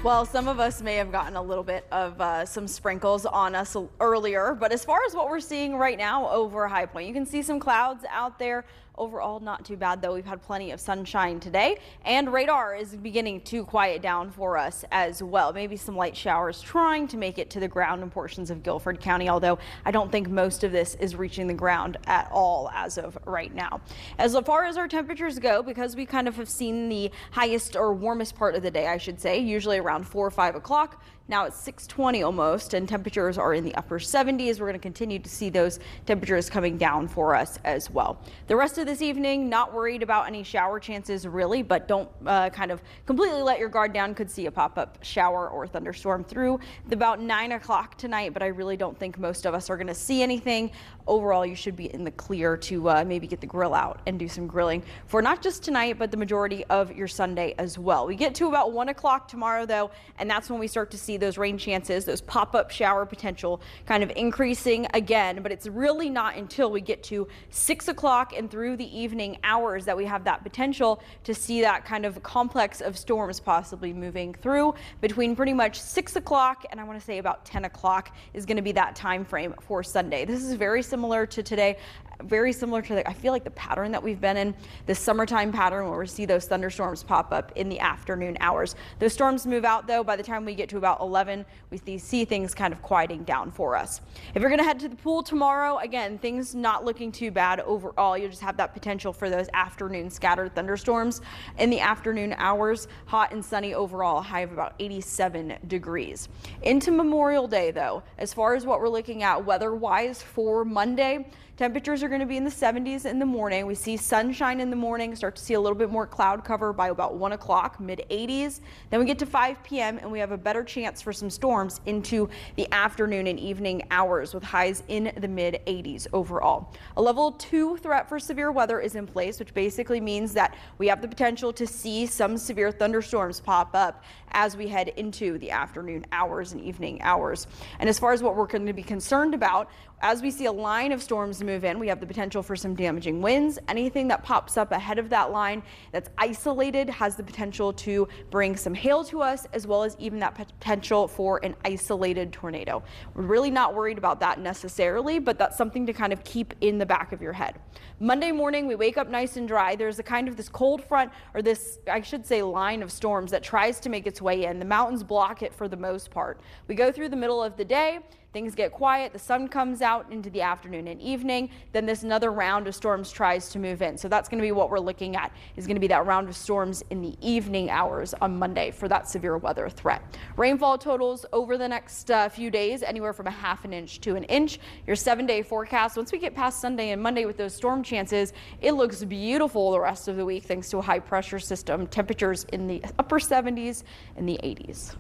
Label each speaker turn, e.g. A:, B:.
A: Well, some of us may have gotten a little bit of some sprinkles on us earlier, but as far as what we're seeing right now over High Point, you can see some clouds out there. Overall, not too bad, though. We've had plenty of sunshine today, and radar is beginning to quiet down for us as well. Maybe some light showers trying to make it to the ground in portions of Guilford County, although I don't think most of this is reaching the ground at all as of right now. As far as our temperatures go, because we kind of have seen the highest or warmest part of the day, I should say, usually around 4 or 5 o'clock. Now it's 6:20 almost, and temperatures are in the upper 70s. We're going to continue to see those temperatures coming down for us as well. The rest of this evening, not worried about any shower chances really, but don't kind of completely let your guard down. Could see a pop-up shower or thunderstorm through about 9 o'clock tonight, but I really don't think most of us are going to see anything. Overall, you should be in the clear to maybe get the grill out and do some grilling for not just tonight, but the majority of your Sunday as well. We get to about 1 o'clock tomorrow, though, and that's when we start to see those rain chances, those pop-up shower potential kind of increasing again, but it's really not until we get to 6 o'clock and through the evening hours that we have that potential to see that kind of complex of storms possibly moving through. Between pretty much 6 o'clock and I want to say about 10 o'clock is going to be that time frame for Sunday. This is very similar to today, very similar to I feel like the pattern that we've been in, the summertime pattern where we see those thunderstorms pop up in the afternoon hours. Those storms move out, though, by the time we get to about 11, we see things kind of quieting down for us. If you're going to head to the pool tomorrow, again, things not looking too bad overall. You just have that potential for those afternoon scattered thunderstorms in the afternoon hours. Hot and sunny overall, a high of about 87 degrees. Into Memorial Day, though, as far as what we're looking at weather-wise for Monday, temperatures are going to be in the 70s in the morning. We see sunshine in the morning, start to see a little bit more cloud cover by about 1 o'clock, mid 80s. Then we get to 5 p.m. and we have a better chance for some storms into the afternoon and evening hours with highs in the mid 80s overall. A level 2 threat for severe weather is in place, which basically means that we have the potential to see some severe thunderstorms pop up as we head into the afternoon hours and evening hours. And as far as what we're going to be concerned about, as we see a line of storms move in, we have the potential for some damaging winds. Anything that pops up ahead of that line that's isolated has the potential to bring some hail to us, as well as even that potential for an isolated tornado. We're really not worried about that necessarily, but that's something to kind of keep in the back of your head. Monday morning, we wake up nice and dry. There's a kind of this cold front, or this, I should say, line of storms that tries to make its way in. The mountains block it for the most part. We go through the middle of the day. Things get quiet, the sun comes out into the afternoon and evening, then this another round of storms tries to move in. So that's going to be what we're looking at, is going to be that round of storms in the evening hours on Monday for that severe weather threat. Rainfall totals over the next few days, anywhere from a ½ inch to an inch. Your 7-day forecast, once we get past Sunday and Monday with those storm chances, it looks beautiful the rest of the week thanks to a high pressure system. Temperatures in the upper 70s and the 80s.